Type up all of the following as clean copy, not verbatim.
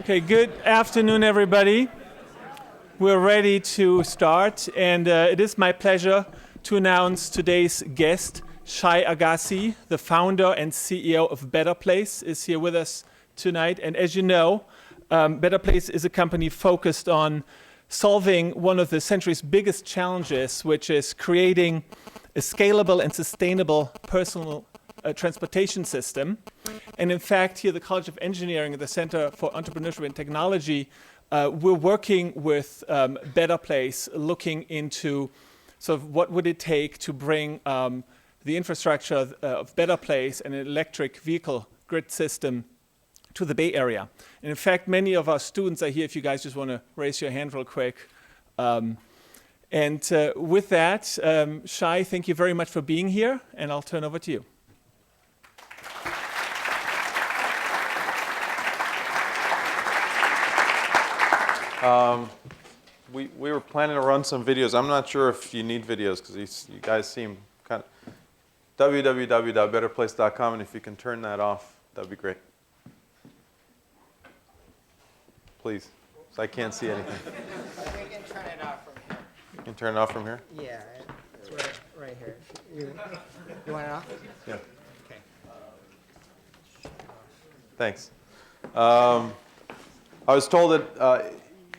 Okay, good afternoon, everybody. We're ready to start, and it is my pleasure to announce today's guest, Shai Agassi, the founder and CEO of Better Place, is here with us tonight. And as you know, Better Place is a company focused on solving one of the century's biggest challenges, which is creating a scalable and sustainable personal transportation system. And in fact, here at the College of Engineering at the Center for Entrepreneurship and Technology, we're working with Better Place, looking into sort of what would it take to bring the infrastructure of Better Place and an electric vehicle grid system to the Bay Area. And in fact, many of our students are here, if you guys just want to raise your hand real quick. And with that, Shai, thank you very much for being here, and I'll turn over to you. We were planning to run some videos. I'm not sure if you need videos because you guys seem kind of www.betterplace.com, and if you can turn that off, that'd be great. Please, so I can't see anything. We can turn it off from here. You can turn it off from here? Yeah, it's right here. You want it off? Yeah. Okay. Thanks. I was told that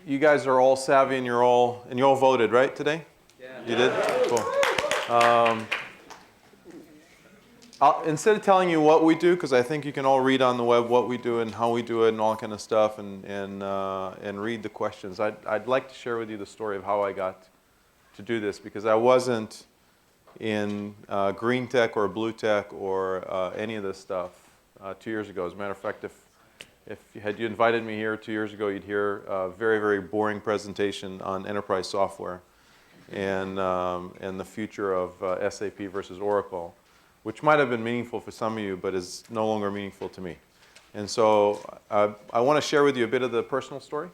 you guys are all savvy and you all voted, right, today? Yeah. You did? Cool. Instead of telling you what we do, because I think you can all read on the web what we do and how we do it and all kind of stuff, and read the questions, I'd like to share with you the story of how I got to do this, because I wasn't in green tech or blue tech or any of this stuff 2 years ago. As a matter of fact, had you invited me here 2 years ago, you'd hear a very, very boring presentation on enterprise software and the future of SAP versus Oracle, which might have been meaningful for some of you, but is no longer meaningful to me. And so I want to share with you a bit of the personal story.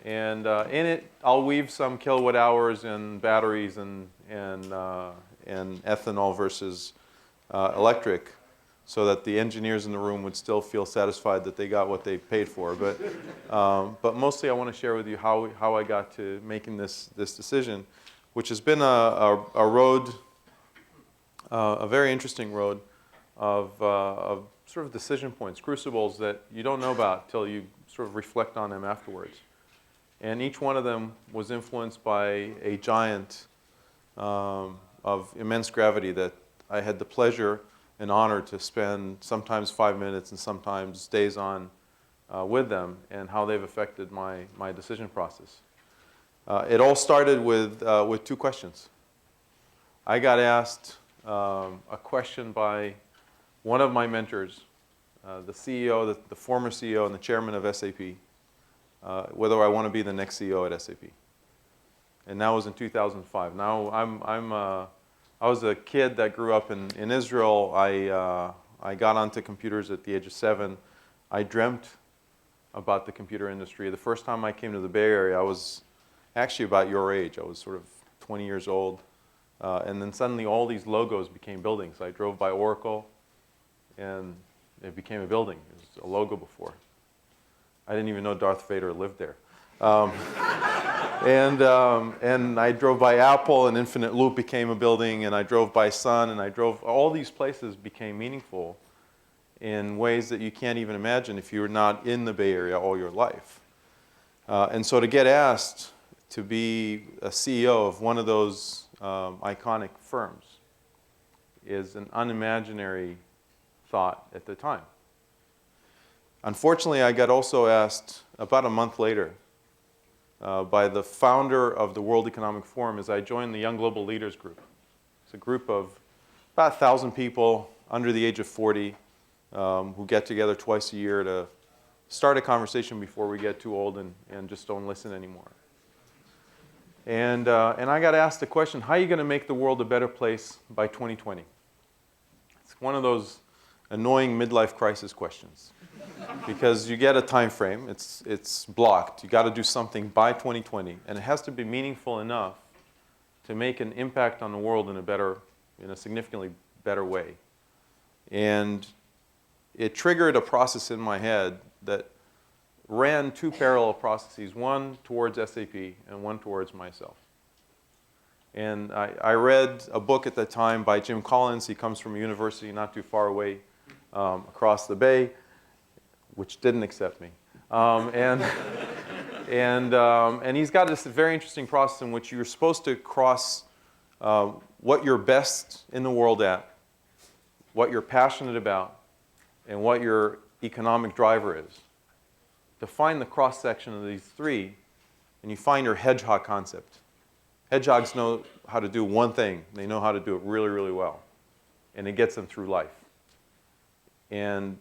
And in it, I'll weave some kilowatt hours and batteries and ethanol versus electric, so that the engineers in the room would still feel satisfied that they got what they paid for. But mostly I want to share with you how I got to making this decision, which has been a road, a very interesting road of sort of decision points, crucibles that you don't know about till you sort of reflect on them afterwards. And each one of them was influenced by a giant of immense gravity that I had the pleasure and honor to spend sometimes 5 minutes and sometimes days on with them, and how they've affected my decision process. It all started with 2 questions. I got asked a question by one of my mentors, the CEO, the former CEO and the chairman of SAP, whether I want to be the next CEO at SAP. And that was in 2005. Now I was a kid that grew up in Israel. I got onto computers at the age of 7. I dreamt about the computer industry. The first time I came to the Bay Area, I was actually about your age. I was sort of 20 years old. And then suddenly all these logos became buildings. I drove by Oracle, and it became a building. It was a logo before. I didn't even know Darth Vader lived there. And I drove by Apple, and Infinite Loop became a building, and I drove by Sun, and all these places became meaningful in ways that you can't even imagine if you were not in the Bay Area all your life. And so to get asked to be a CEO of one of those iconic firms is an unimaginary thought at the time. Unfortunately, I got also asked about a month later by the founder of the World Economic Forum as I joined the Young Global Leaders Group. It's a group of about 1,000 people under the age of 40 who get together twice a year to start a conversation before we get too old and just don't listen anymore. And I got asked the question, how are you going to make the world a better place by 2020? It's one of those annoying midlife crisis questions. Because you get a time frame, it's blocked. You got to do something by 2020, and it has to be meaningful enough to make an impact on the world in a significantly better way. And it triggered a process in my head that ran two parallel processes, one towards SAP and one towards myself. And I read a book at the time by Jim Collins. He comes from a university not too far away across the bay, which didn't accept me. And he's got this very interesting process in which you're supposed to cross what you're best in the world at, what you're passionate about, and what your economic driver is. To find the cross-section of these three, and you find your hedgehog concept. Hedgehogs know how to do one thing. They know how to do it really, really well. And it gets them through life. And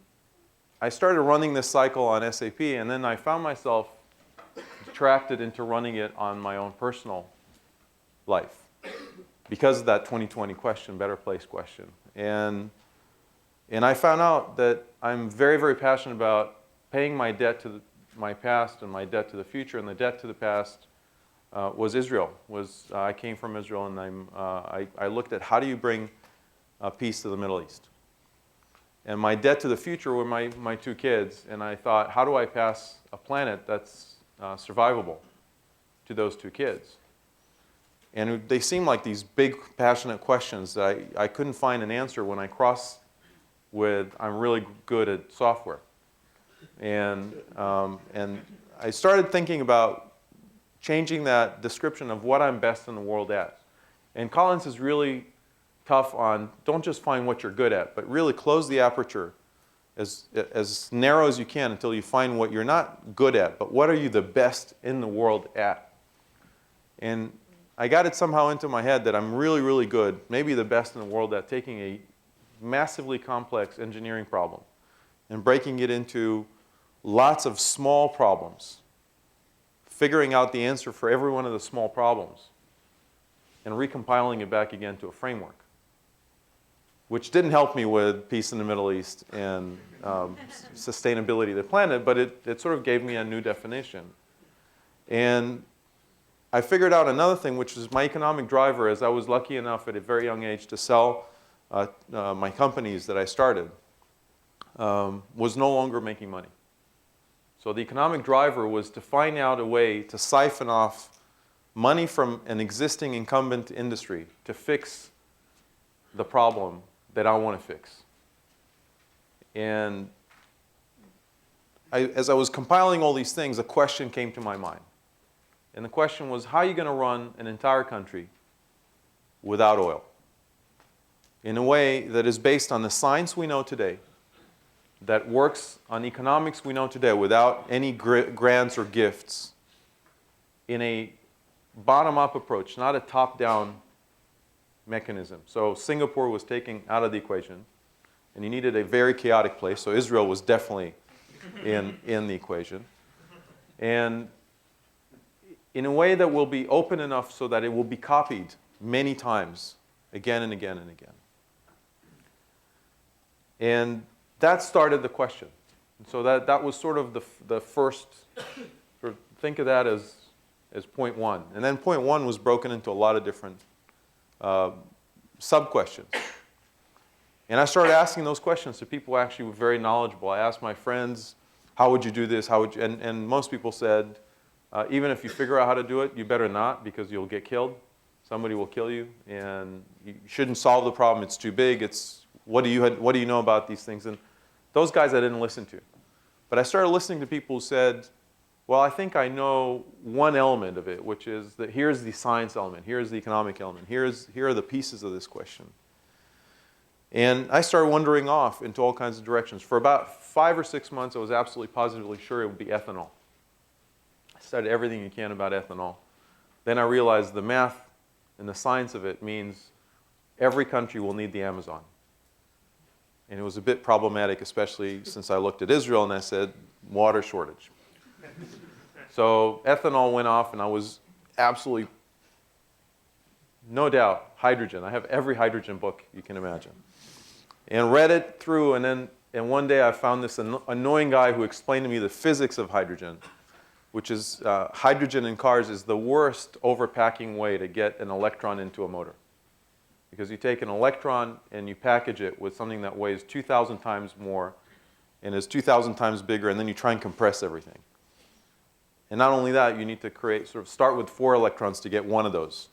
I started running this cycle on SAP, and then I found myself attracted into running it on my own personal life because of that 2020 question, better place question. And I found out that I'm very, very passionate about paying my debt to my past and my debt to the future. And the debt to the past was Israel. I came from Israel, and I looked at how do you bring peace to the Middle East. And my debt to the future were my two kids. And I thought, how do I pass a planet that's survivable to those two kids? And they seemed like these big, passionate questions that I couldn't find an answer when I crossed with, I'm really good at software. And I started thinking about changing that description of what I'm best in the world at. And Collins is really tough on, don't just find what you're good at, but really close the aperture as narrow as you can until you find what you're not good at, but what are you the best in the world at? And I got it somehow into my head that I'm really, really good, maybe the best in the world at taking a massively complex engineering problem and breaking it into lots of small problems, figuring out the answer for every one of the small problems, and recompiling it back again to a framework, which didn't help me with peace in the Middle East and sustainability of the planet, but it sort of gave me a new definition. And I figured out another thing, which was my economic driver, as I was lucky enough at a very young age to sell my companies that I started, was no longer making money. So the economic driver was to find out a way to siphon off money from an existing incumbent industry to fix the problem that I want to fix. And as I was compiling all these things, a question came to my mind. And the question was, how are you going to run an entire country without oil? In a way that is based on the science we know today, that works on economics we know today without any grants or gifts, in a bottom-up approach, not a top-down mechanism. So Singapore was taken out of the equation, and you needed a very chaotic place. So Israel was definitely in the equation. And in a way that will be open enough so that it will be copied many times, again and again and again. And that started the question. And so that was sort of the first, sort of think of that as point one. And then point one was broken into a lot of different sub-questions. And I started asking those questions to people who actually were very knowledgeable. I asked my friends, how would you do this? How would you? And most people said, even if you figure out how to do it, you better not, because you'll get killed. Somebody will kill you, and you shouldn't solve the problem. It's too big. It's what do you know about these things? And those guys I didn't listen to. But I started listening to people who said, well, I think I know one element of it, which is that here's the science element, here's the economic element, here are the pieces of this question. And I started wandering off into all kinds of directions. For about 5 or 6 months, I was absolutely positively sure it would be ethanol. I studied everything you can about ethanol. Then I realized the math and the science of it means every country will need the Amazon. And it was a bit problematic, especially since I looked at Israel and I said, water shortage. So ethanol went off, and I was absolutely, no doubt, hydrogen. I have every hydrogen book you can imagine. And read it through, and one day I found this annoying guy who explained to me the physics of hydrogen, which is hydrogen in cars is the worst overpacking way to get an electron into a motor. Because you take an electron and you package it with something that weighs 2,000 times more and is 2,000 times bigger, and then you try and compress everything. And not only that, you need to start with 4 electrons to get one of those.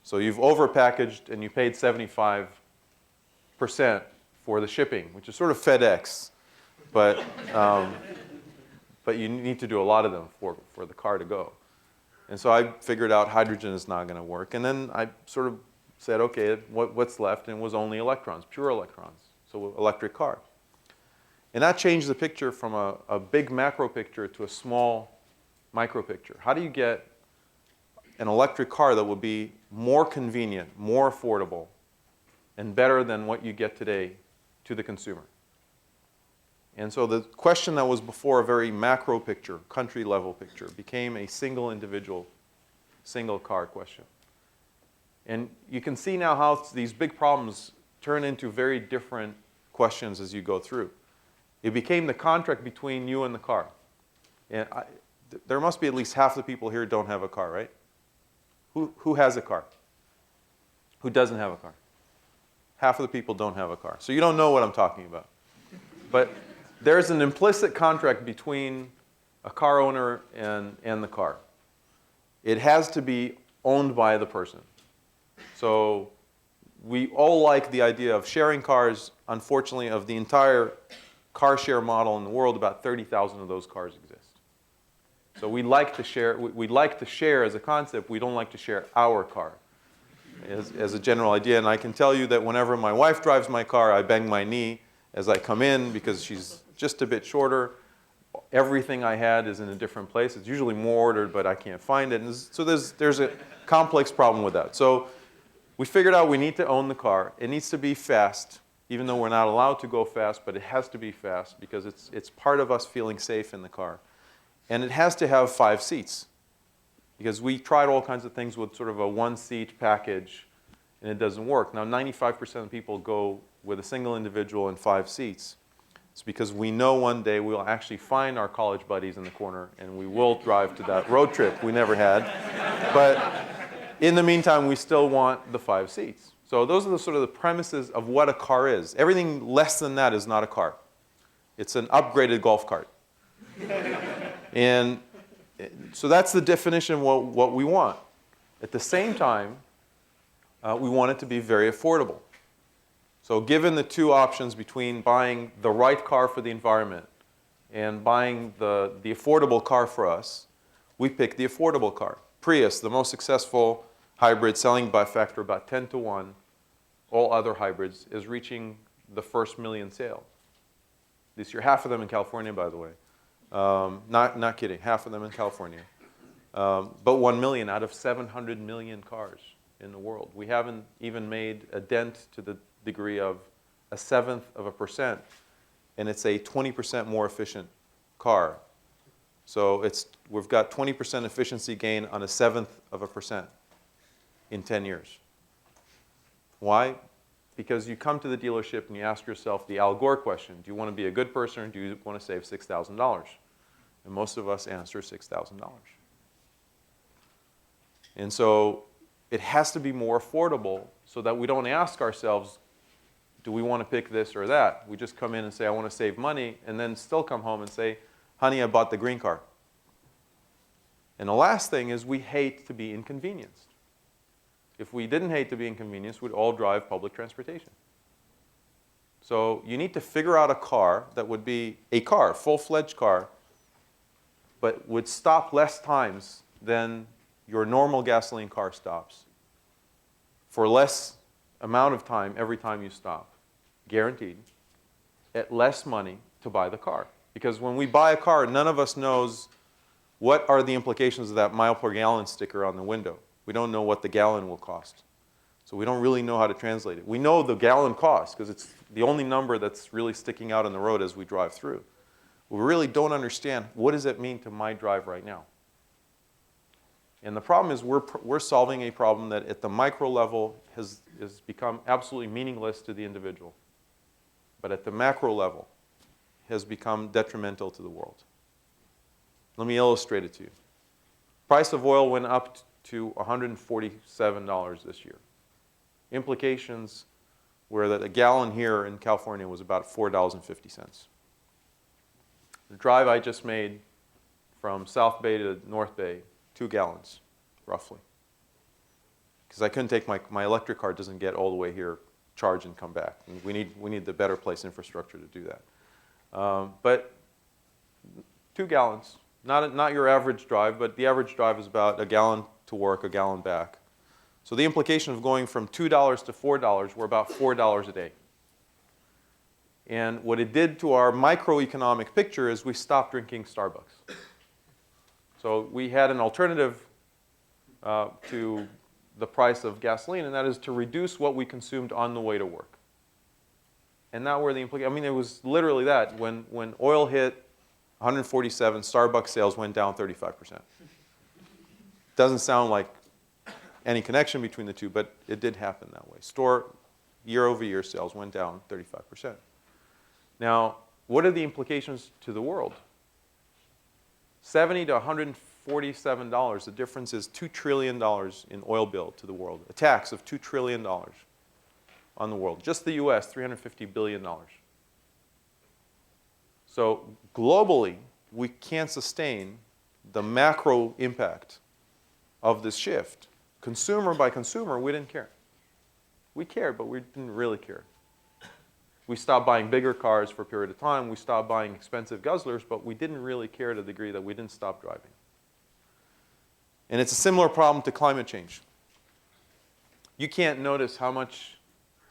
So you've overpackaged and you paid 75% for the shipping, which is sort of FedEx. But you need to do a lot of them for the car to go. And so I figured out hydrogen is not going to work. And then I sort of said, okay, what's left? And it was only electrons, pure electrons. So electric car. And that changed the picture from a big macro picture to a small micro picture. How do you get an electric car that would be more convenient, more affordable, and better than what you get today to the consumer? And so the question that was before a very macro picture, country level picture, became a single individual, single car question. And you can see now how these big problems turn into very different questions as you go through. It became the contract between you and the car. And there must be at least half the people here don't have a car, right? Who has a car? Who doesn't have a car? Half of the people don't have a car. So you don't know what I'm talking about. But there's an implicit contract between a car owner and the car. It has to be owned by the person. So we all like the idea of sharing cars. Unfortunately, of the entire car share model in the world, about 30,000 of those cars exist. So we like to share. We like to share as a concept. We don't like to share our car as a general idea. And I can tell you that whenever my wife drives my car, I bang my knee as I come in because she's just a bit shorter. Everything I had is in a different place. It's usually more ordered, but I can't find it. And so there's a complex problem with that. So we figured out we need to own the car. It needs to be fast, even though we're not allowed to go fast, but it has to be fast because it's part of us feeling safe in the car. And it has to have 5 seats because we tried all kinds of things with sort of a 1-seat package, and it doesn't work. Now, 95% of people go with a single individual and 5 seats. It's because we know one day we'll actually find our college buddies in the corner, and we will drive to that road trip we never had. But in the meantime, we still want the 5 seats. So those are the sort of the premises of what a car is. Everything less than that is not a car. It's an upgraded golf cart. And so that's the definition of what we want. At the same time, we want it to be very affordable. So given the 2 options between buying the right car for the environment and buying the affordable car for us, we pick the affordable car. Prius, the most successful hybrid, selling by a factor about 10 to 1. All other hybrids is reaching the first million sale. This year, half of them in California, by the way. Not kidding, half of them in California. But 1 million out of 700 million cars in the world. We haven't even made a dent to the degree of 0.1%, and it's a 20% more efficient car. So we've got 20% efficiency gain on 0.1% in 10 years. Why? Because you come to the dealership and you ask yourself the Al Gore question: do you want to be a good person or do you want to save $6,000? And most of us answer $6,000. And so it has to be more affordable so that we don't ask ourselves, do we want to pick this or that? We just come in and say, I want to save money, and then still come home and say, honey, I bought the green car. And the last thing is we hate to be inconvenienced. If we didn't hate to be inconvenienced, we'd all drive public transportation. So you need to figure out a car that would be a car, full-fledged car, but would stop less times than your normal gasoline car stops, for less amount of time every time you stop, guaranteed, at less money to buy the car. Because when we buy a car, none of us knows what are the implications of that mile per gallon sticker on the window. We don't know what the gallon will cost. So we don't really know how to translate it. We know the gallon cost because it's the only number that's really sticking out on the road as we drive through. We really don't understand what does it mean to my drive right now. And the problem is we're solving a problem that at the micro level has become absolutely meaningless to the individual. But at the macro level has become detrimental to the world. Let me illustrate it to you. Price of oil went up to $147 this year. Implications were that a gallon here in California was about $4.50. The drive I just made from South Bay to North Bay, 2 gallons, roughly. Because I couldn't take my electric car doesn't get all the way here, charge and come back. And we need the better place infrastructure to do that. But 2 gallons, not your average drive, but the average drive is about a gallon to work, a gallon back. So the implication of going from $2 to $4, we're about $4 a day. And what it did to our microeconomic picture is we stopped drinking Starbucks. So we had an alternative to the price of gasoline, and that is to reduce what we consumed on the way to work. And now where the implication, I mean, it was literally that. When oil hit 147, Starbucks sales went down 35%. Doesn't sound like any connection between the two, but it did happen that way. Store year-over-year sales went down 35%. Now, what are the implications to the world? $70 to $147. The difference is $2 trillion in oil bill to the world. A tax of $2 trillion on the world. Just the US, $350 billion. So globally, we can't sustain the macro impact of this shift. Consumer by consumer, we didn't care. We cared, but we didn't really care. We stopped buying bigger cars for a period of time. We stopped buying expensive guzzlers, but we didn't really care to the degree that we didn't stop driving. And it's a similar problem to climate change. You can't notice how much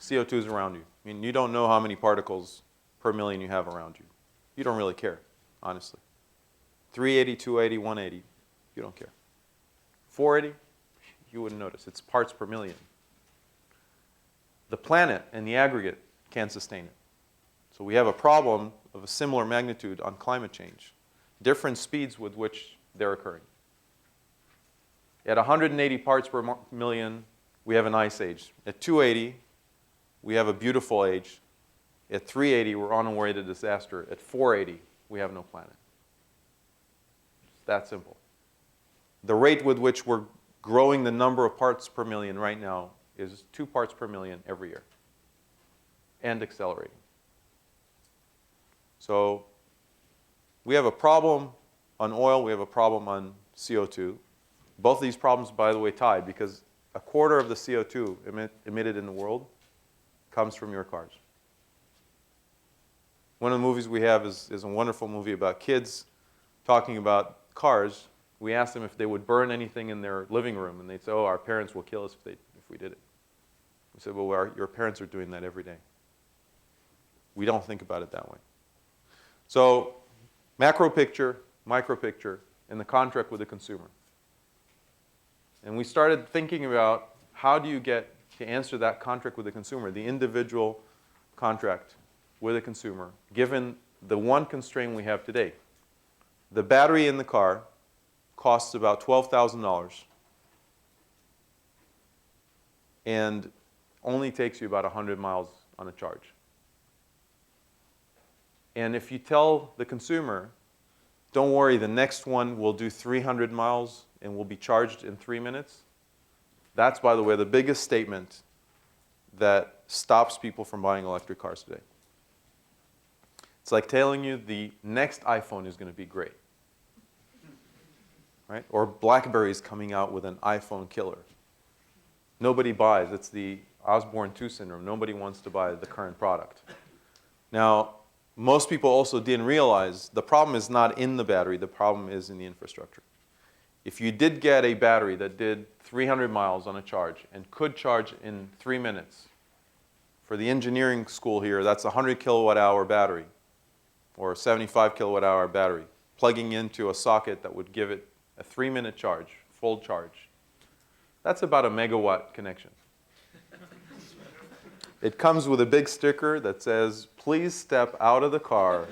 CO2 is around you. I mean, you don't know how many particles per million you have around you. You don't really care, honestly. 380, 280, 180, you don't care. 480, you wouldn't notice. It's parts per million. The planet and the aggregate can't sustain it. So we have a problem of a similar magnitude on climate change. Different speeds with which they're occurring. At 180 parts per million, we have an ice age. At 280, we have a beautiful age. At 380, we're on our way to disaster. At 480, we have no planet. It's that simple. The rate with which we're growing the number of parts per million right now is 2 parts per million every year, and accelerating. So we have a problem on oil, we have a problem on CO2. Both of these problems, by the way, tied, because a quarter of the CO2 emitted in the world comes from your cars. One of the movies we have is a wonderful movie about kids talking about cars. We asked them if they would burn anything in their living room, and they'd say, oh, our parents will kill us if we did it. We said, well, your parents are doing that every day. We don't think about it that way. So macro picture, micro picture, and the contract with the consumer. And we started thinking about how do you get to answer that contract with the consumer, the individual contract with a consumer, given the one constraint we have today. The battery in the car costs about $12,000 and only takes you about 100 miles on a charge. And if you tell the consumer, don't worry, the next one will do 300 miles and will be charged in 3 minutes, that's, by the way, the biggest statement that stops people from buying electric cars today. It's like telling you the next iPhone is going to be great. Right? Or BlackBerry is coming out with an iPhone killer. Nobody buys. It's the Osborne 2 syndrome. Nobody wants to buy the current product. Now, most people also didn't realize the problem is not in the battery. The problem is in the infrastructure. If you did get a battery that did 300 miles on a charge and could charge in 3 minutes, for the engineering school here, that's a 100 kilowatt hour battery or a 75 kilowatt hour battery, plugging into a socket that would give it a 3-minute charge, full charge. That's about a megawatt connection. It comes with a big sticker that says, please step out of the car,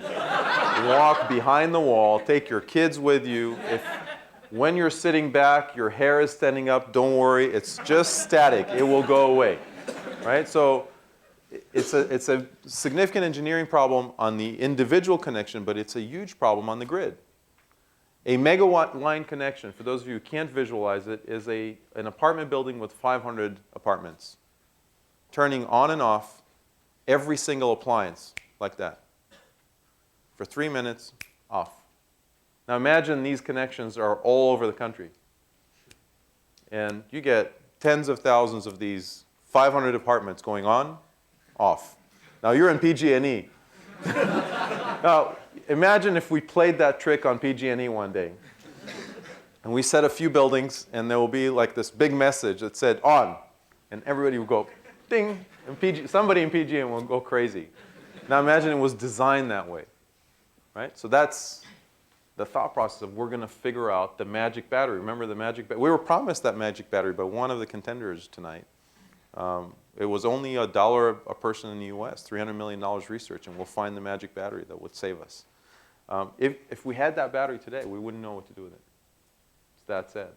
walk behind the wall, take your kids with you. If when you're sitting back, your hair is standing up, don't worry, it's just static. It will go away. Right? So it's a significant engineering problem on the individual connection, but it's a huge problem on the grid. A megawatt line connection, for those of you who can't visualize it, is an apartment building with 500 apartments, turning on and off every single appliance like that. For 3 minutes, off. Now imagine these connections are all over the country. And you get tens of thousands of these 500 apartments going on, off. Now you're in PG&E. Now imagine if we played that trick on PG&E one day. And we set a few buildings, and there will be like this big message that said, on. And everybody will go, ding. And somebody in PG&E will go crazy. Now imagine it was designed that way. Right? So that's the thought process of we're going to figure out the magic battery. Remember the magic battery? We were promised that magic battery by one of the contenders tonight. It was only $1 a person in the US, $300 million research, and we'll find the magic battery that would save us. If we had that battery today, we wouldn't know what to do with it. It's that sad.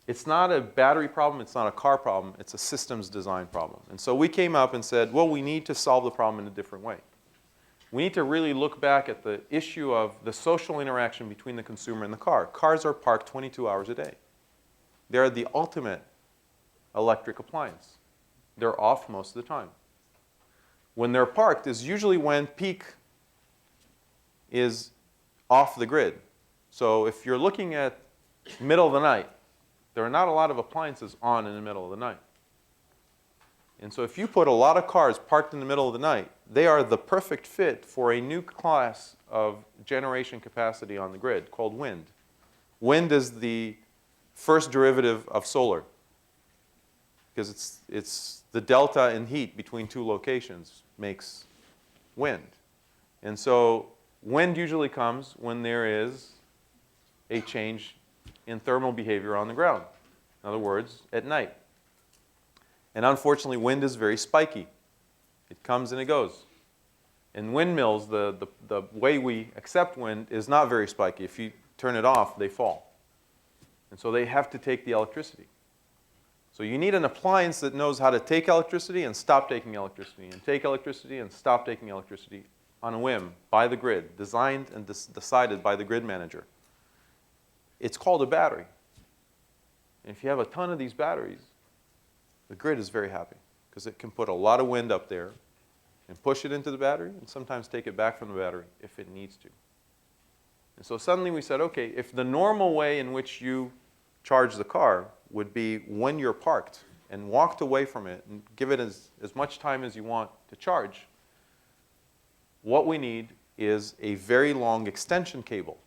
It's not a battery problem, it's not a car problem, it's a systems design problem. And so we came up and said, well, we need to solve the problem in a different way. We need to really look back at the issue of the social interaction between the consumer and the car. Cars are parked 22 hours a day. They're the ultimate electric appliance. They're off most of the time. When they're parked is usually when peak is off the grid. So if you're looking at middle of the night, there are not a lot of appliances on in the middle of the night. And so if you put a lot of cars parked in the middle of the night, they are the perfect fit for a new class of generation capacity on the grid called wind. Wind is the first derivative of solar because it's the delta in heat between two locations makes wind. And so wind usually comes when there is a change in thermal behavior on the ground. In other words, at night. And unfortunately, wind is very spiky. It comes and it goes. In windmills, the way we accept wind is not very spiky. If you turn it off, they fall. And so they have to take the electricity. So you need an appliance that knows how to take electricity and stop taking electricity, and take electricity and stop taking electricity on a whim by the grid, designed and decided by the grid manager. It's called a battery. And if you have a ton of these batteries, the grid is very happy because it can put a lot of wind up there and push it into the battery and sometimes take it back from the battery if it needs to. And so suddenly we said, okay, if the normal way in which you charge the car would be when you're parked and walked away from it and give it as much time as you want to charge, what we need is a very long extension cable,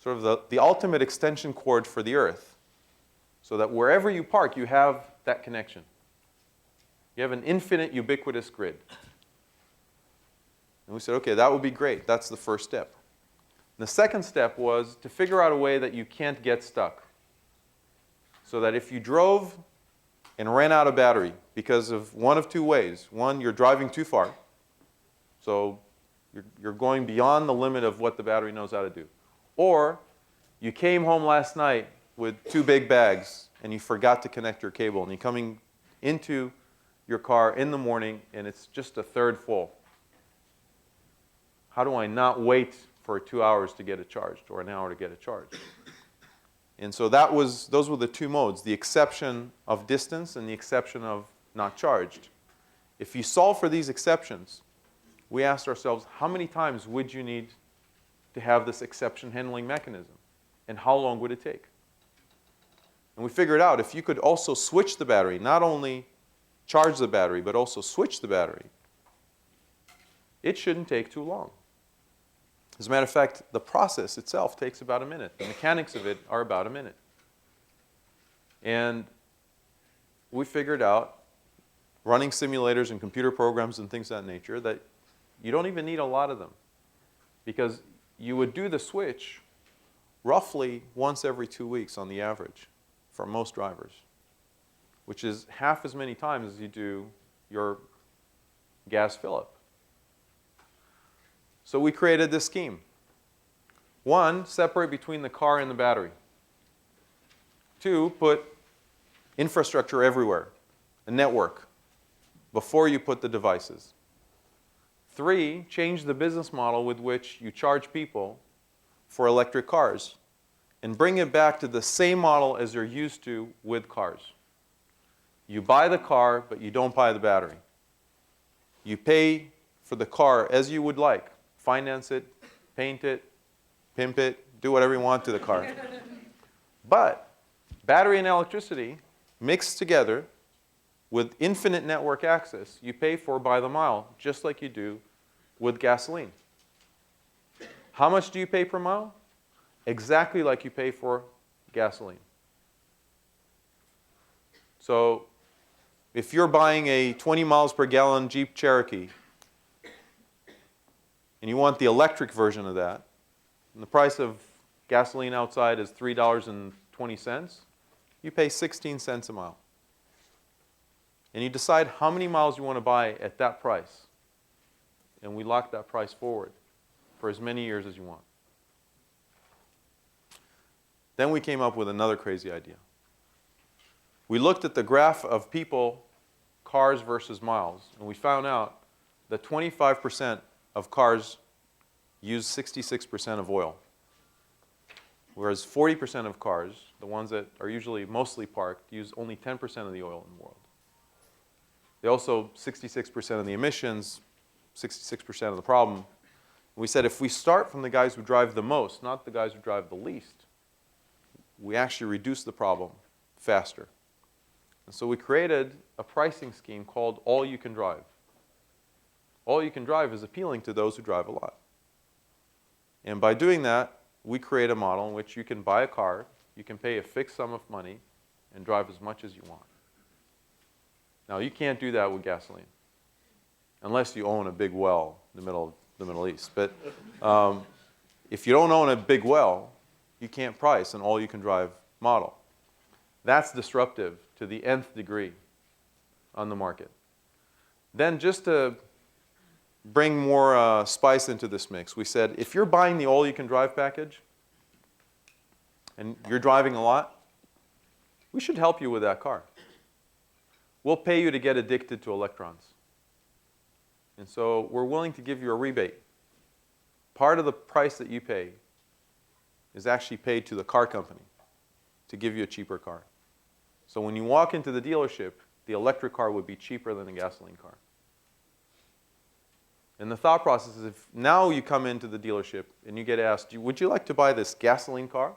sort of the ultimate extension cord for the Earth, so that wherever you park, you have that connection. You have an infinite ubiquitous grid. And we said, okay, that would be great. That's the first step. The second step was to figure out a way that you can't get stuck. So that if you drove and ran out of battery because of one of two ways. One, you're driving too far. So you're going beyond the limit of what the battery knows how to do. Or you came home last night with 2 big bags and you forgot to connect your cable and you're coming into your car in the morning and it's just a third full. How do I not wait for 2 hours to get it charged or an hour to get it charged? And so those were the 2 modes, the exception of distance and the exception of not charged. If you solve for these exceptions, we asked ourselves, how many times would you need to have this exception handling mechanism? And how long would it take? And we figured out if you could also switch the battery, not only charge the battery, but also switch the battery, it shouldn't take too long. As a matter of fact, the process itself takes about a minute. The mechanics of it are about a minute. And we figured out, running simulators and computer programs and things of that nature, that you don't even need a lot of them. Because you would do the switch roughly once every 2 weeks on the average for most drivers, which is half as many times as you do your gas fill-up. So we created this scheme. 1, separate between the car and the battery. 2, put infrastructure everywhere, a network, before you put the devices. 3, change the business model with which you charge people for electric cars and bring it back to the same model as you're used to with cars. You buy the car, but you don't buy the battery. You pay for the car as you would like. Finance it, paint it, pimp it, do whatever you want to the car. But battery and electricity mixed together with infinite network access, you pay for by the mile, just like you do with gasoline. How much do you pay per mile? Exactly like you pay for gasoline. So if you're buying a 20 miles per gallon Jeep Cherokee and you want the electric version of that, and the price of gasoline outside is $3.20, you pay 16 cents a mile. And you decide how many miles you want to buy at that price. And we lock that price forward for as many years as you want. Then we came up with another crazy idea. We looked at the graph of people, cars versus miles, and we found out that 25% of cars use 66% of oil, whereas 40% of cars, the ones that are usually mostly parked, use only 10% of the oil in the world. They also 66% of the emissions, 66% of the problem. We said if we start from the guys who drive the most, not the guys who drive the least, we actually reduce the problem faster. And so we created a pricing scheme called All You Can Drive. All You Can Drive is appealing to those who drive a lot. And by doing that, we create a model in which you can buy a car, you can pay a fixed sum of money, and drive as much as you want. Now, you can't do that with gasoline, unless you own a big well in the Middle East. But if you don't own a big well, you can't price an all-you-can-drive model. That's disruptive to the nth degree on the market. Then just to bring more spice into this mix, we said, if you're buying the all-you-can-drive package and you're driving a lot, we should help you with that car. We'll pay you to get addicted to electrons. And so we're willing to give you a rebate. Part of the price that you pay is actually paid to the car company to give you a cheaper car. So when you walk into the dealership, the electric car would be cheaper than a gasoline car. And the thought process is if now you come into the dealership and you get asked, would you like to buy this gasoline car,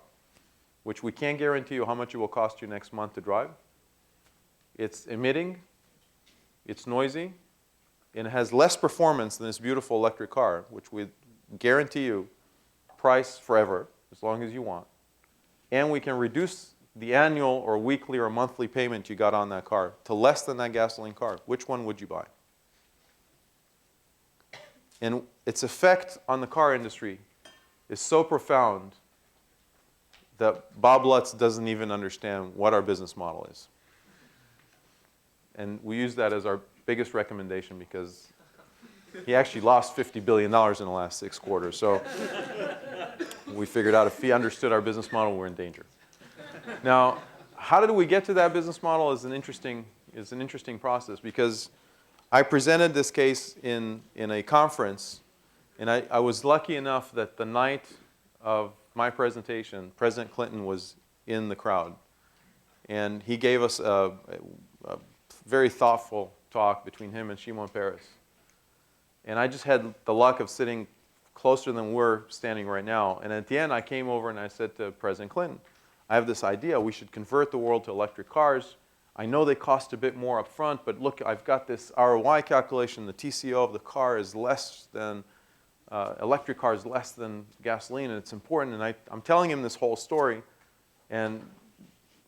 which we can't guarantee you how much it will cost you next month to drive. It's emitting, it's noisy, and it has less performance than this beautiful electric car, which we guarantee you price forever, as long as you want. And we can reduce the annual or weekly or monthly payment you got on that car to less than that gasoline car. Which one would you buy? And its effect on the car industry is so profound that Bob Lutz doesn't even understand what our business model is. And we use that as our biggest recommendation because he actually lost $50 billion in the last 6 quarters. So we figured out if he understood our business model, we're in danger. Now, how did we get to that business model is an interesting process because I presented this case in a conference, and I was lucky enough that the night of my presentation, President Clinton was in the crowd. And he gave us a very thoughtful talk between him and Shimon Peres. And I just had the luck of sitting closer than we're standing right now. And at the end, I came over and I said to President Clinton, I have this idea. We should convert the world to electric cars. I know they cost a bit more up front, but look, I've got this ROI calculation. The TCO of the car is less than, electric car is less than gasoline, and it's important. And I'm telling him this whole story, and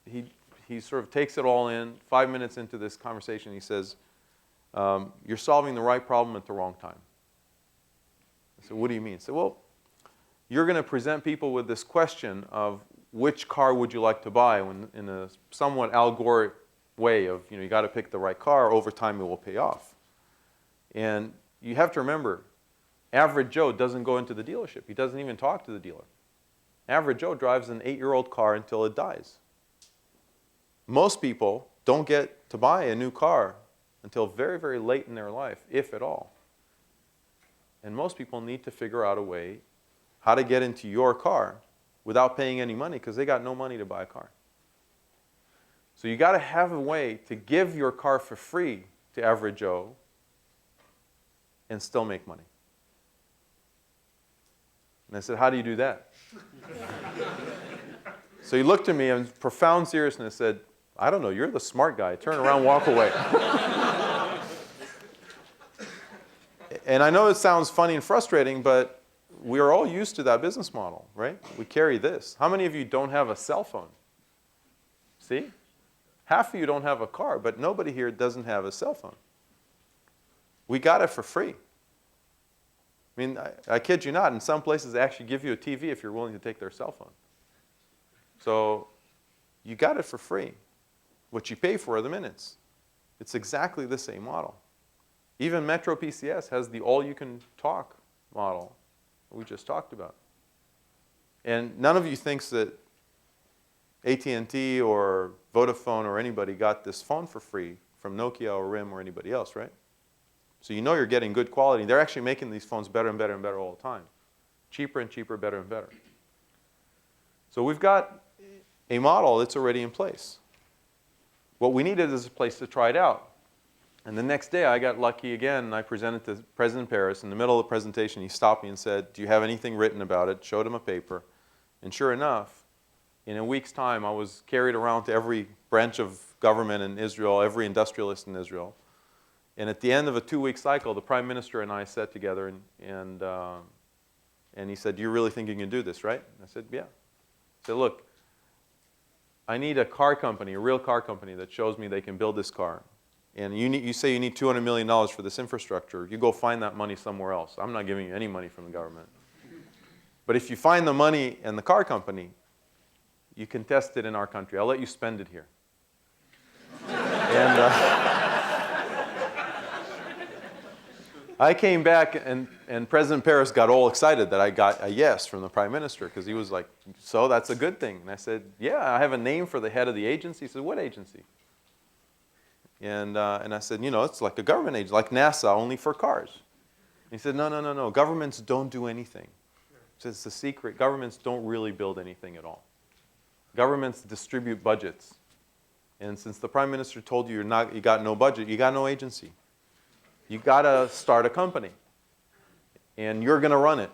he sort of takes it all in. 5 minutes into this conversation, he says, you're solving the right problem at the wrong time. I said, what do you mean? He said, well, you're going to present people with this question of which car would you like to buy in a somewhat allegoric way of, you got to pick the right car. Over time, it will pay off. And you have to remember, average Joe doesn't go into the dealership. He doesn't even talk to the dealer. Average Joe drives an 8-year-old car until it dies. Most people don't get to buy a new car until very, very late in their life, if at all. And most people need to figure out a way how to get into your car without paying any money because they got no money to buy a car. So you got to have a way to give your car for free to average Joe and still make money. And I said, how do you do that? So he looked at me in profound seriousness and said, I don't know, you're the smart guy. Turn around, walk away. And I know it sounds funny and frustrating, but we are all used to that business model, right? We carry this. How many of you don't have a cell phone? See? Half of you don't have a car, but nobody here doesn't have a cell phone. We got it for free. I mean, I kid you not, in some places they actually give you a TV if you're willing to take their cell phone. So you got it for free. What you pay for are the minutes. It's exactly the same model. Even Metro PCS has the all-you-can-talk model we just talked about. And none of you thinks that AT&T or Vodafone or anybody got this phone for free from Nokia or RIM or anybody else, right? So you know you're getting good quality. They're actually making these phones better and better and better all the time. Cheaper and cheaper, better and better. So we've got a model that's already in place. What we needed is a place to try it out. And the next day I got lucky again, and I presented to President Paris. In the middle of the presentation, he stopped me and said, do you have anything written about it? Showed him a paper. And sure enough, in a week's time, I was carried around to every branch of government in Israel, every industrialist in Israel. And at the end of a 2-week cycle, the Prime Minister and I sat together, and he said, do you really think you can do this, right? I said, yeah. He said, look, I need a car company, a real car company that shows me they can build this car. And you say you need $200 million for this infrastructure. You go find that money somewhere else. I'm not giving you any money from the government. But if you find the money and the car company, you can test it in our country. I'll let you spend it here. And I came back, and President Paris got all excited that I got a yes from the Prime Minister, because he was like, so that's a good thing. And I said, yeah, I have a name for the head of the agency. He said, what agency? And I said, you know, it's like a government agency, like NASA, only for cars. And he said, no. Governments don't do anything. He said, it's the secret. Governments don't really build anything at all. Governments distribute budgets. And since the Prime Minister told you you got no budget, you got no agency. You got to start a company. And you're going to run it.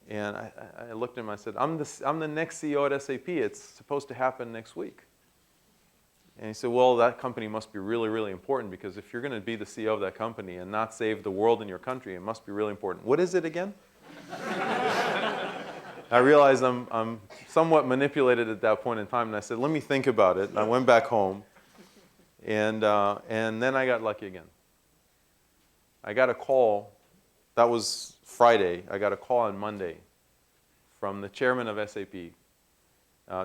And I looked at him and I said, I'm the next CEO at SAP. It's supposed to happen next week. And he said, well, that company must be really, really important, because if you're going to be the CEO of that company and not save the world and your country, it must be really important. What is it again? I realized I'm somewhat manipulated at that point in time, and I said, let me think about it. And I went back home, and then I got lucky again. I got a call. That was Friday. I got a call on Monday from the chairman of SAP,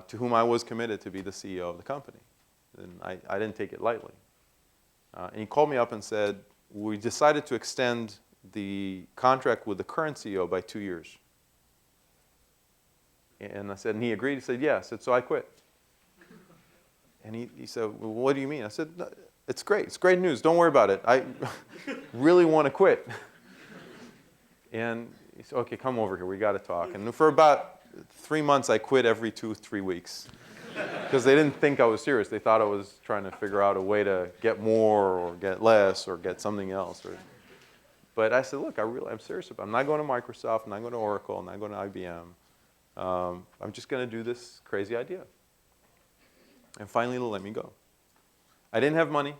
to whom I was committed to be the CEO of the company. And I didn't take it lightly. And he called me up and said, we decided to extend the contract with the current CEO by 2 years. And I said, and he agreed. He said, yes. I said, so I quit. And he said, well, what do you mean? I said, no, it's great. It's great news. Don't worry about it. I really want to quit. And he said, okay, come over here. We got to talk. And for about 3 months, I quit every 2-3 weeks. Because they didn't think I was serious. They thought I was trying to figure out a way to get more or get less or get something else. But I said, look, I'm serious about it. I'm not going to Microsoft. I'm not going to Oracle. I'm not going to IBM. I'm just going to do this crazy idea. And finally, they let me go. I didn't have money.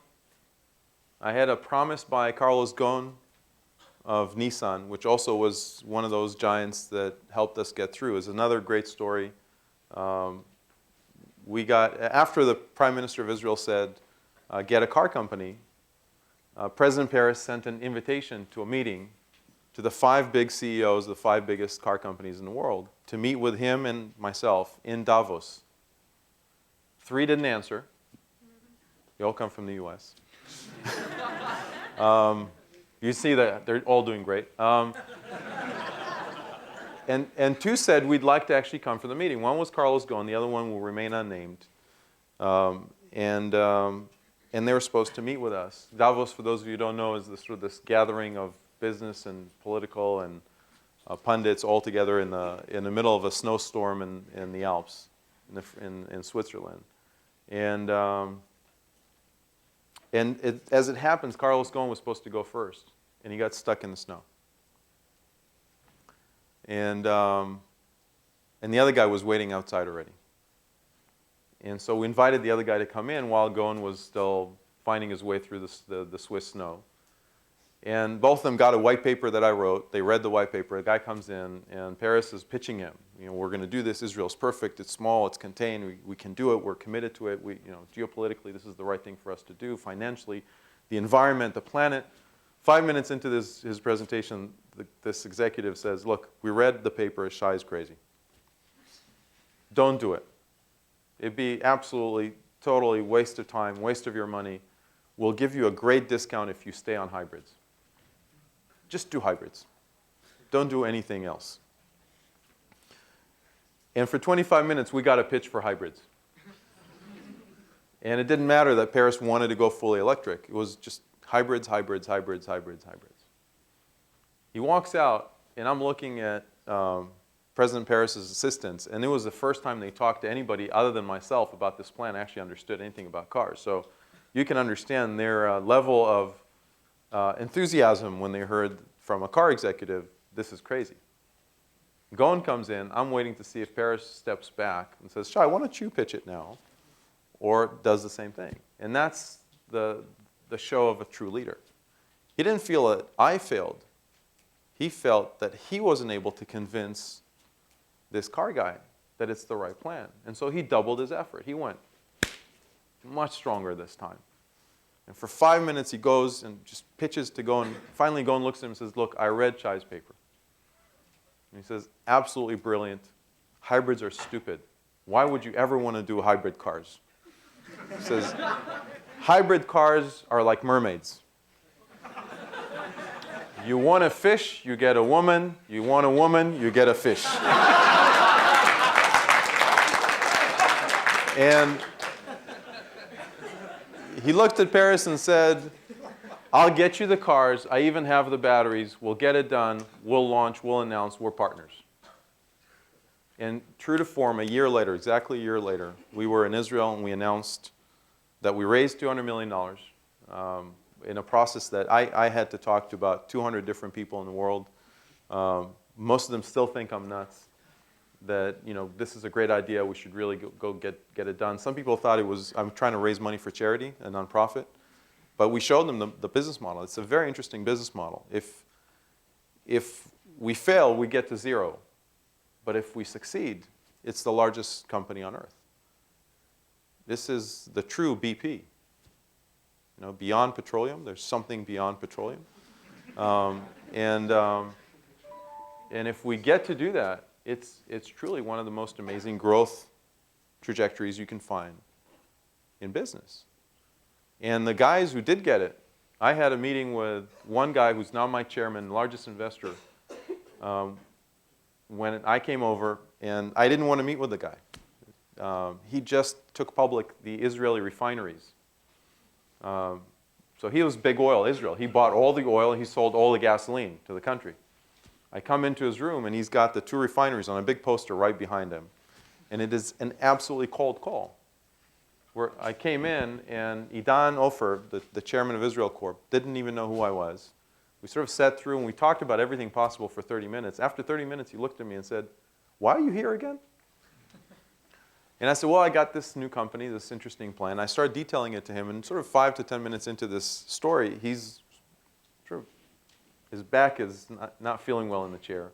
I had a promise by Carlos Ghosn of Nissan, which also was one of those giants that helped us get through. It's another great story. We got, after the Prime Minister of Israel said, get a car company, President Paris sent an invitation to a meeting to the 5 big CEOs of the 5 biggest car companies in the world to meet with him and myself in Davos. 3 didn't answer. They all come from the US. You see that they're all doing great. And 2 said, we'd like to actually come for the meeting. One was Carlos Ghosn, the other one will remain unnamed. And they were supposed to meet with us. Davos, for those of you who don't know, is this gathering of business and political and pundits all together in the middle of a snowstorm in the Alps, in Switzerland. And as it happens, Carlos Ghosn was supposed to go first, and he got stuck in the snow. And the other guy was waiting outside already. And so we invited the other guy to come in while Gon was still finding his way through the Swiss snow. And both of them got a white paper that I wrote. They read the white paper. The guy comes in, and Paris is pitching him. We're going to do this. Israel's perfect. It's small. It's contained. We can do it. We're committed to it. Geopolitically, this is the right thing for us to do. Financially, the environment, the planet. 5 minutes into his presentation, this executive says, look, we read the paper. Shai is crazy. Don't do it. It'd be absolutely, totally waste of time, waste of your money. We'll give you a great discount if you stay on hybrids. Just do hybrids. Don't do anything else. And for 25 minutes, we got a pitch for hybrids. And it didn't matter that Paris wanted to go fully electric. It was just hybrids, hybrids, hybrids, hybrids, hybrids. He walks out, and I'm looking at President Paris's assistants, and it was the first time they talked to anybody other than myself about this plan, actually understood anything about cars. So you can understand their level of enthusiasm when they heard from a car executive, this is crazy. Gon comes in. I'm waiting to see if Paris steps back and says, Shai, why don't you pitch it now? Or does the same thing. And that's the show of a true leader. He didn't feel that I failed. He felt that he wasn't able to convince this car guy that it's the right plan. And so he doubled his effort. He went much stronger this time. And for 5 minutes, he goes and just pitches to Gon. Finally, Gon looks at him and says, look, I read Shai's paper. And he says, absolutely brilliant. Hybrids are stupid. Why would you ever want to do hybrid cars? He says, hybrid cars are like mermaids. You want a fish, you get a woman. You want a woman, you get a fish. And he looked at Paris and said, I'll get you the cars. I even have the batteries. We'll get it done. We'll launch. We'll announce. We're partners. And true to form, a year later, exactly a year later, we were in Israel and we announced that we raised $200 million in a process that I had to talk to about 200 different people in the world. Most of them still think I'm nuts, that this is a great idea. We should really go get it done. Some people thought I'm trying to raise money for charity, a nonprofit. But we showed them the business model. It's a very interesting business model. If we fail, we get to zero. But if we succeed, it's the largest company on earth. This is the true BP. Beyond petroleum, there's something beyond petroleum. And if we get to do that, it's truly one of the most amazing growth trajectories you can find in business. And the guys who did get it, I had a meeting with one guy who's now my chairman, largest investor, when I came over, and I didn't want to meet with the guy. He just took public the Israeli refineries. So he was big oil, Israel. He bought all the oil, he sold all the gasoline to the country. I come into his room, and he's got the 2 refineries on a big poster right behind him. And it is an absolutely cold call. Where I came in, and Idan Ofer, the chairman of Israel Corp, didn't even know who I was. We sort of sat through, and we talked about everything possible for 30 minutes. After 30 minutes, he looked at me and said, why are you here again? And I said, well, I got this new company, this interesting plan. I started detailing it to him, and sort of 5 to 10 minutes into this story, his back is not feeling well in the chair.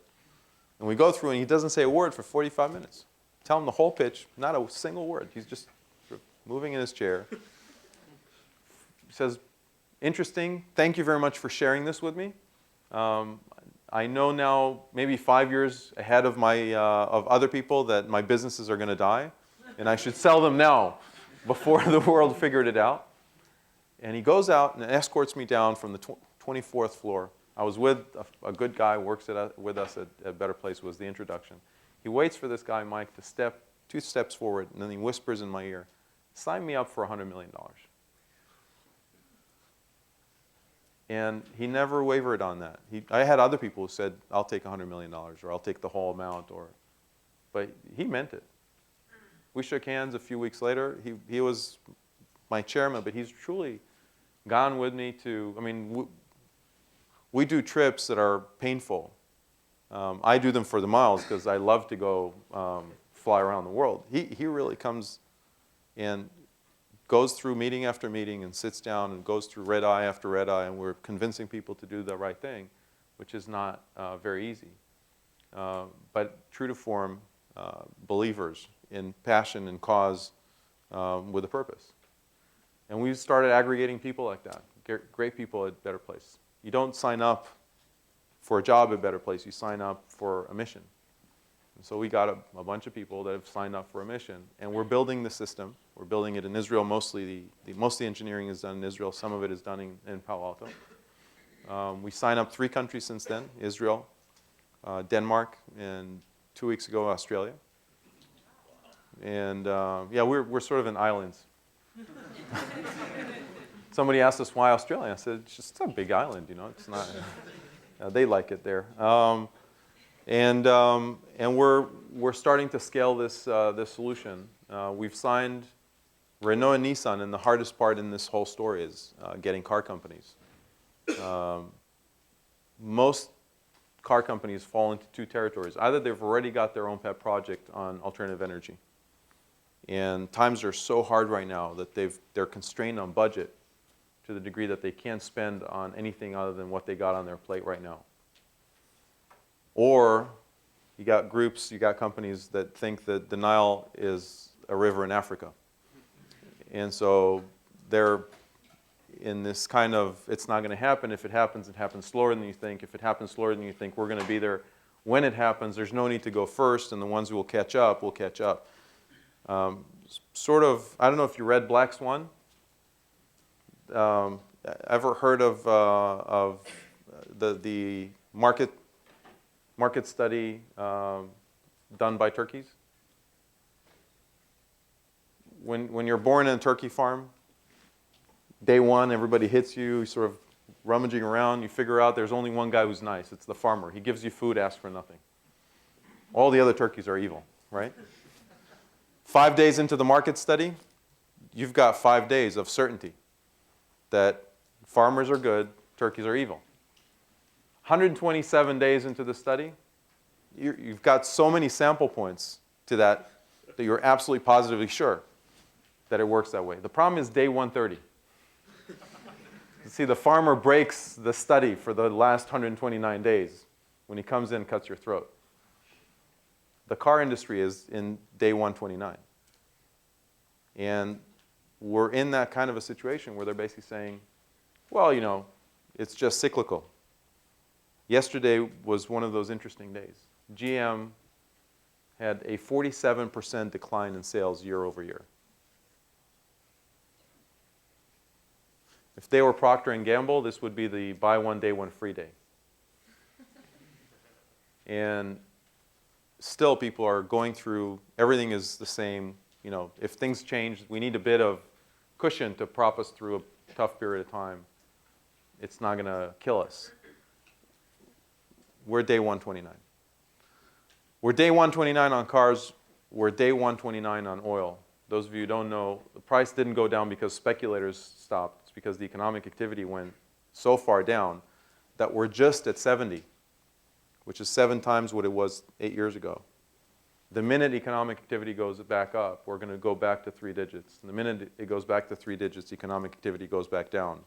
And we go through, and he doesn't say a word for 45 minutes. Tell him the whole pitch, not a single word. He's just moving in his chair. He says, interesting. Thank you very much for sharing this with me. I know now, maybe 5 years ahead of other people, that my businesses are going to die, and I should sell them now before the world figured it out. And he goes out and escorts me down from the 24th floor. I was with a good guy who works with us at Better Place, was the introduction. He waits for this guy, Mike, to step 2 steps forward, and then he whispers in my ear, sign me up for $100 million. And he never wavered on that. I had other people who said, I'll take $100 million, or I'll take the whole amount, but he meant it. We shook hands a few weeks later. He was my chairman, but he's truly gone with me to, we do trips that are painful. I do them for the miles because I love to go fly around the world. He really comes and goes through meeting after meeting and sits down and goes through red eye after red eye, and we're convincing people to do the right thing, which is not very easy. But true to form, believers in passion and cause with a purpose. And we've started aggregating people like that, great people at Better Place. You don't sign up for a job at Better Place, you sign up for a mission. And so we got a bunch of people that have signed up for a mission, and we're building the system. We're building it in Israel. Mostly most of the engineering is done in Israel. Some of it is done in Palo Alto. We signed up 3 countries since then: Israel, Denmark, and 2 weeks ago, Australia. And yeah, we're sort of in islands. Somebody asked us why Australia. I said, it's just a big island, you know. It's not. They like it there. And we're starting to scale this solution. We've signed Renault and Nissan, and the hardest part in this whole story is getting car companies. Most car companies fall into 2 territories. Either they've already got their own pet project on alternative energy, and times are so hard right now that they're constrained on budget to the degree that they can't spend on anything other than what they got on their plate right now. Or you got groups, you got companies that think that the Nile is a river in Africa. And so they're in this kind of, it's not going to happen. If it happens slower than you think. If it happens slower than you think, we're going to be there when it happens. There's no need to go first, and the ones who will catch up will catch up. Sort of, I don't know if you read Black Swan. Ever heard of the market study done by turkeys? When you're born in a turkey farm, day one, everybody hits you, sort of rummaging around. You figure out there's only one guy who's nice. It's the farmer. He gives you food, asks for nothing. All the other turkeys are evil, right? 5 days into the market study, you've got 5 days of certainty that farmers are good, turkeys are evil. 127 days into the study, you've got so many sample points to that you're absolutely positively sure that it works that way. The problem is day 130. You see, the farmer breaks the study for the last 129 days when he comes in and cuts your throat. The car industry is in day 129. And we're in that kind of a situation where they're basically saying, well, you know, it's just cyclical. Yesterday was one of those interesting days. GM had a 47% decline in sales year over year. If they were Procter & Gamble, this would be the buy one, day one free day. And still people are going through, everything is the same. You know, if things change, we need a bit of cushion to prop us through a tough period of time. It's not going to kill us. We're day 129. We're day 129 on cars. We're day 129 on oil. Those of you who don't know, the price didn't go down because speculators stopped. It's because the economic activity went so far down that we're just at 70, which is 7 times what it was 8 years ago. The minute economic activity goes back up, we're going to go back to 3 digits. And the minute it goes back to 3 digits, economic activity goes back down,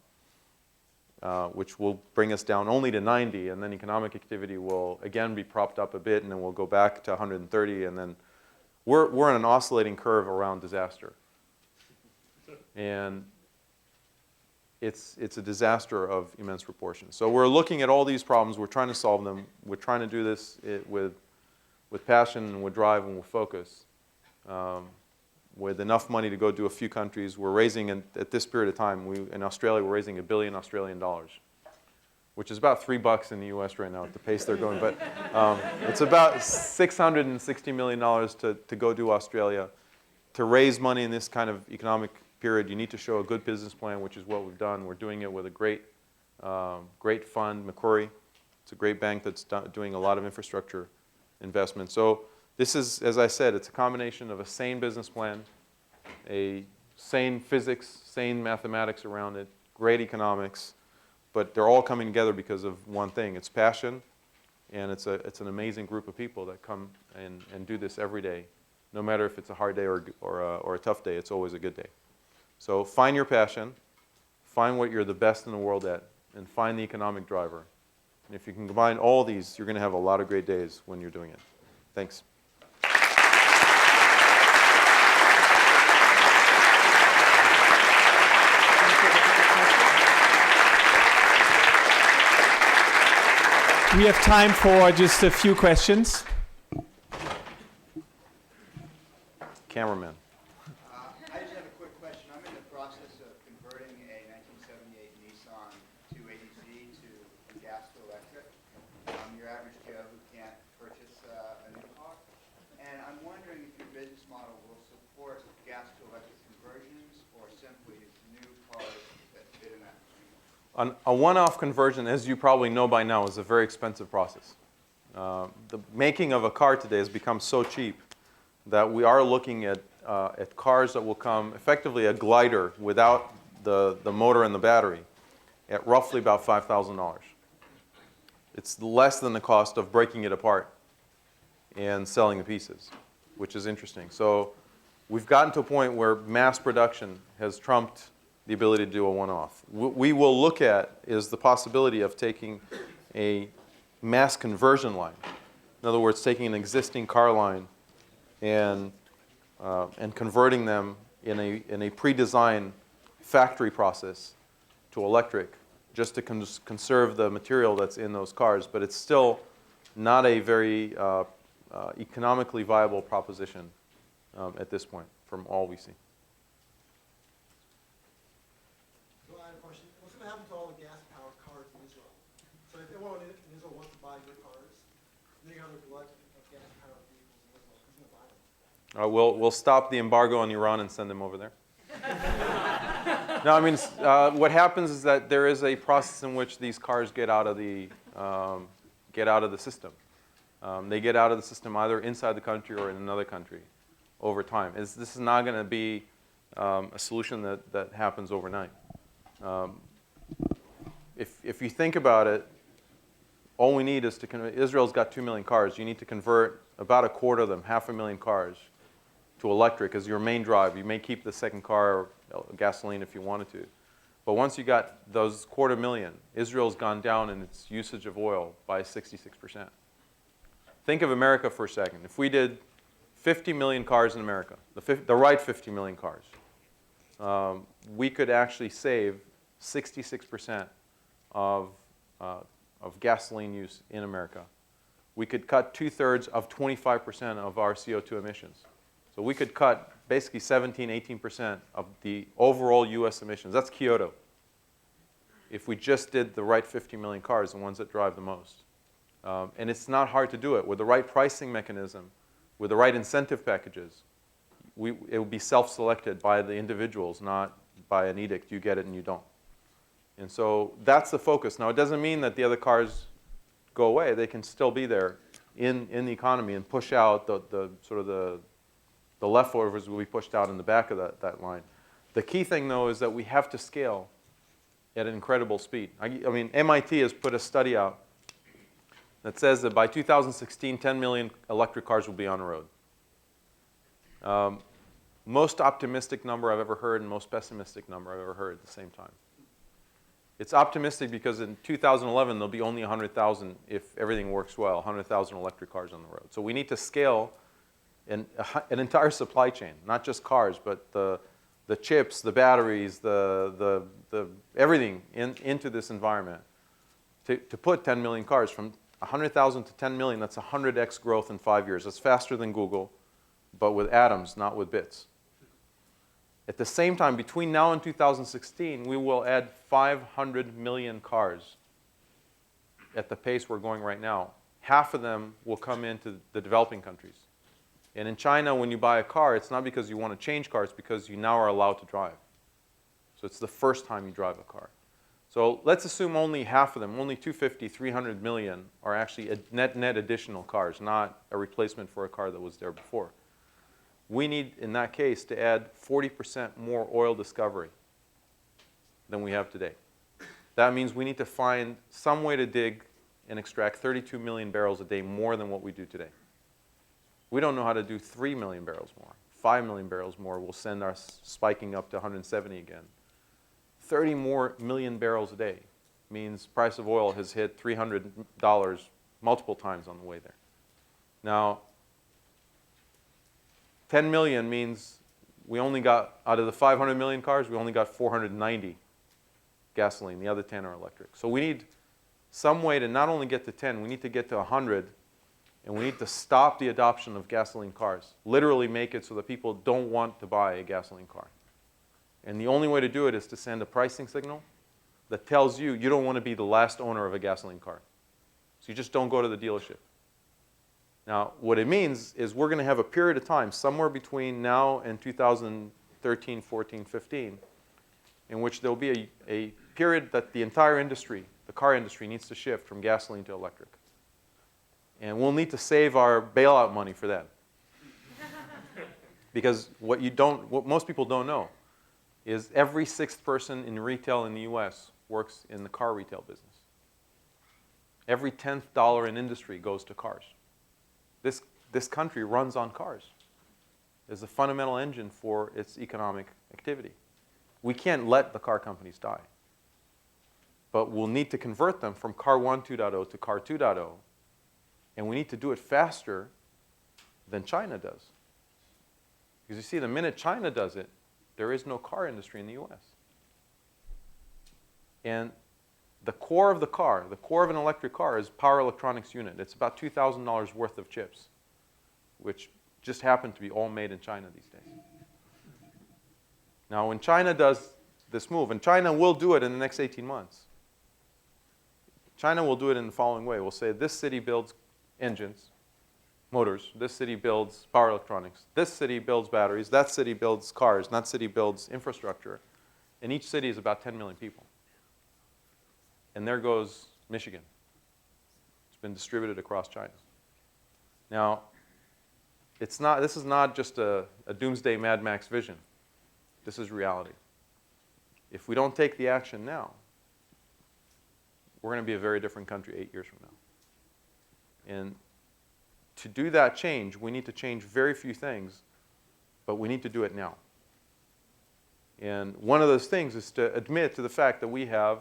which will bring us down only to 90, and then economic activity will again be propped up a bit, and then we'll go back to 130, and then we're on an oscillating curve around disaster. And it's a disaster of immense proportions. So we're looking at all these problems. We're trying to solve them. We're trying to do this with passion and with drive and with focus. With enough money to go do a few countries. We're raising, at this period of time, in Australia, we're raising $1 billion Australian dollars, which is about $3 in the US right now at the pace they're going. But it's about $660 million to go do Australia. To raise money in this kind of economic period, you need to show a good business plan, which is what we've done. We're doing it with a great fund, Macquarie. It's a great bank that's doing a lot of infrastructure investment. So this is, as I said, it's a combination of a sane business plan, a sane physics, sane mathematics around it, great economics, but they're all coming together because of one thing. It's passion And it's an amazing group of people that come and do this every day. No matter if it's a hard day or a tough day, it's always a good day. So find your passion, find what you're the best in the world at, and find the economic driver. And if you can combine all these, you're going to have a lot of great days when you're doing it. Thanks. We have time for just a few questions. Cameraman. I just have a quick question. I'm in the process of converting a 1978 Nissan 280Z to gas to electric. Your average Joe who can't purchase a new car. And I'm wondering if your business model will support gas to electric conversions or simply new cars that fit in that framework. A one-off conversion, as you probably know by now, is a very expensive process. The making of a car today has become so cheap that we are looking at cars that will come, effectively a glider without the motor and the battery, at roughly about $5,000. It's less than the cost of breaking it apart and selling the pieces, which is interesting. So we've gotten to a point where mass production has trumped the ability to do a one-off. What we will look at is the possibility of taking a mass conversion line. In other words, taking an existing car line and converting them in a pre-designed factory process to electric, just to conserve the material that's in those cars. But it's still not a very economically viable proposition at this point, from all we see. So I have a question. What's going to happen to all the gas-powered cars in Israel? So if everyone in Israel wants to buy your cars, they're going to have a glut of gas-powered vehicles in Israel. Who's going to buy them? We'll stop the embargo on Iran and send them over there. No, I mean, what happens is that there is a process in which these cars get out of the system. They get out of the system either inside the country or in another country over time. This is not going to be a solution that happens overnight. If you think about it, all we need is Israel's got 2 million cars. You need to convert about a quarter of them, 500,000 cars, to electric as your main drive. You may keep the second car gasoline if you wanted to. But once you got those 250,000, Israel's gone down in its usage of oil by 66%. Think of America for a second. If we did 50 million cars in America, the right 50 million cars, we could actually save 66% of gasoline use in America. We could cut 2/3 of 25% of our CO2 emissions. So we could cut basically 17-18% of the overall US emissions. That's Kyoto. If we just did the right 50 million cars, the ones that drive the most. And it's not hard to do it. With the right pricing mechanism, with the right incentive packages, it would be self-selected by the individuals, not by an edict. You get it and you don't. And so that's the focus. Now, it doesn't mean that the other cars go away. They can still be there in the economy and push out the leftovers will be pushed out in the back of that line. The key thing, though, is that we have to scale at an incredible speed. I mean, MIT has put a study out that says that by 2016, 10 million electric cars will be on the road. Most optimistic number I've ever heard and most pessimistic number I've ever heard at the same time. It's optimistic because in 2011, there'll be only 100,000, if everything works well, 100,000 electric cars on the road. So we need to scale an entire supply chain, not just cars, but the chips, the batteries, the everything into this environment to put 10 million cars. From 100,000 to 10 million, that's 100x growth in 5 years. That's faster than Google, but with atoms, not with bits. At the same time, between now and 2016, we will add 500 million cars at the pace we're going right now. Half of them will come into the developing countries. And in China, when you buy a car, it's not because you want to change cars, it's because you now are allowed to drive. So it's the first time you drive a car. So let's assume only half of them, only 250, 300 million, are actually net additional cars, not a replacement for a car that was there before. We need, in that case, to add 40% more oil discovery than we have today. That means we need to find some way to dig and extract 32 million barrels a day more than what we do today. We don't know how to do 3 million barrels more. 5 million barrels more will send us spiking up to 170 again. 30 more million barrels a day means price of oil has hit $300 multiple times on the way there. Now, 10 million means we only got, out of the 500 million cars, we only got 490 gasoline. The other 10 are electric. So we need some way to not only get to 10, we need to get to 100, and we need to stop the adoption of gasoline cars. Literally make it so that people don't want to buy a gasoline car. And the only way to do it is to send a pricing signal that tells you you don't want to be the last owner of a gasoline car. So you just don't go to the dealership. Now, what it means is we're going to have a period of time, somewhere between now and 2013, 14, 15, in which there will be a period that the entire industry, the car industry, needs to shift from gasoline to electric. And we'll need to save our bailout money for that. Because what most people don't know is every sixth person in retail in the US works in the car retail business. Every 10th dollar in industry goes to cars. This country runs on cars. It's a fundamental engine for its economic activity. We can't let the car companies die. But we'll need to convert them from car 1.2.0 to car 2.0. And we need to do it faster than China does. Because you see, the minute China does it, there is no car industry in the US. And the core of the car, the core of an electric car, is power electronics unit. It's about $2,000 worth of chips, which just happen to be all made in China these days. Now, when China does this move, and China will do it in the next 18 months, China will do it in the following way. We'll say this city builds engines, motors. This city builds power electronics. This city builds batteries. That city builds cars. That city builds infrastructure. And each city is about 10 million people. And there goes Michigan. It's been distributed across China. Now, this is not just a doomsday Mad Max vision. This is reality. If we don't take the action now, we're going to be a very different country 8 years from now. And to do that change, we need to change very few things, but we need to do it now. And one of those things is to admit to the fact that we have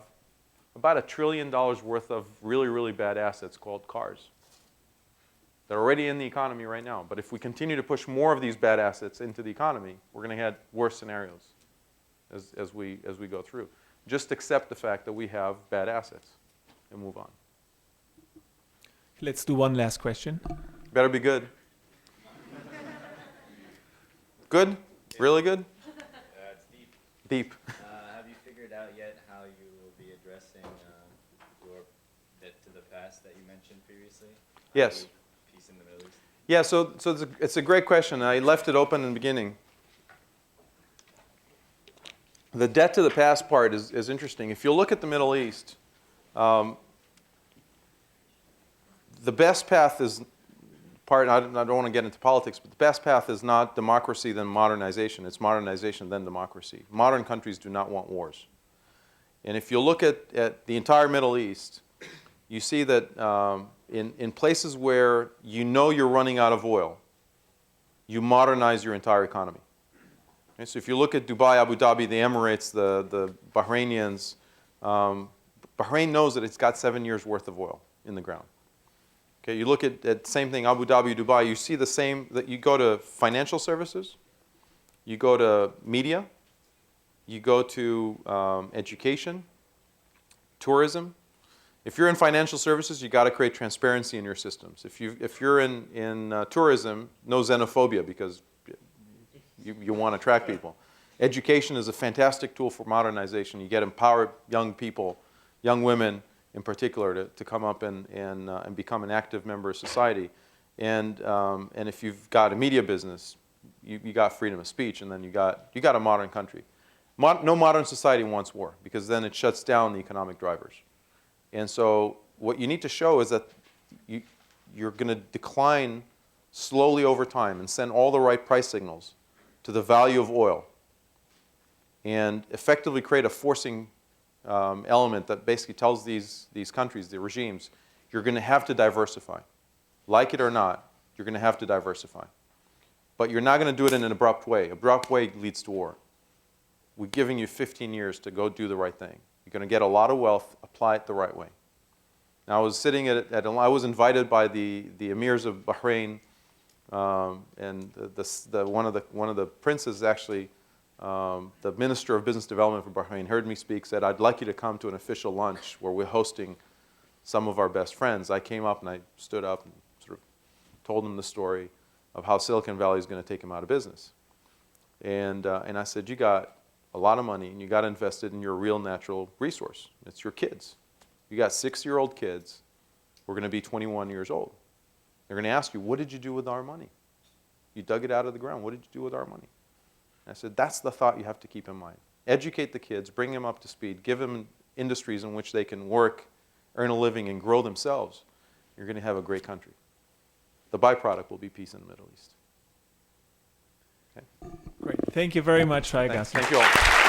about $1 trillion worth of really, really bad assets called cars. They're already in the economy right now. But if we continue to push more of these bad assets into the economy, we're going to have worse scenarios as we go through. Just accept the fact that we have bad assets and move on. Let's do one last question. Better be good. Good? Really good? It's deep. Deep. Have you figured out yet how you will be addressing your debt to the past that you mentioned previously? Yes. Peace in the Middle East. Yeah, so it's a great question. I left it open in the beginning. The debt to the past part is interesting. If you look at the Middle East, the best path is I don't want to get into politics, but the best path is not democracy then modernization. It's modernization then democracy. Modern countries do not want wars. And if you look at the entire Middle East, you see that in places where you know you're running out of oil, you modernize your entire economy. Okay, so if you look at Dubai, Abu Dhabi, the Emirates, the Bahrainians, Bahrain knows that it's got 7 years worth of oil in the ground. Okay, you look at the same thing, Abu Dhabi, Dubai, you see the same, that you go to financial services, you go to media, you go to education, tourism. If you're in financial services, you've got to create transparency in your systems. If you're in tourism, no xenophobia because you want to attract people. Education is a fantastic tool for modernization. You get empowered young people, young women, in particular, to come up and become an active member of society. And if you've got a media business, you got freedom of speech, and then you got a modern country. No modern society wants war, because then it shuts down the economic drivers. And so what you need to show is that you're going to decline slowly over time and send all the right price signals to the value of oil and effectively create a forcing element that basically tells these countries, the regimes, You're going to have to diversify. Like it or not, you're going to have to diversify. But you're not going to do it in an abrupt way. Abrupt way leads to war. We're giving you 15 years to go do the right thing. You're going to get a lot of wealth, apply it the right way. Now, I was sitting I was invited by the emirs of Bahrain, and one of the princes actually, the minister of business development for Bahrain, heard me speak, said, "I'd like you to come to an official lunch where we're hosting some of our best friends." I came up and I stood up and sort of told them the story of how Silicon Valley is going to take them out of business. And I said, "You got a lot of money and you got to invest it in your real natural resource. It's your kids. You got 6-year-old kids who are going to be 21 years old. They're going to ask you, what did you do with our money? You dug it out of the ground. What did you do with our money?" And I said, that's the thought you have to keep in mind. Educate the kids, bring them up to speed, give them industries in which they can work, earn a living, and grow themselves. You're going to have a great country. The byproduct will be peace in the Middle East. Okay? Great. Thank you very much, Shai Thanks. Agassi. Thank you all.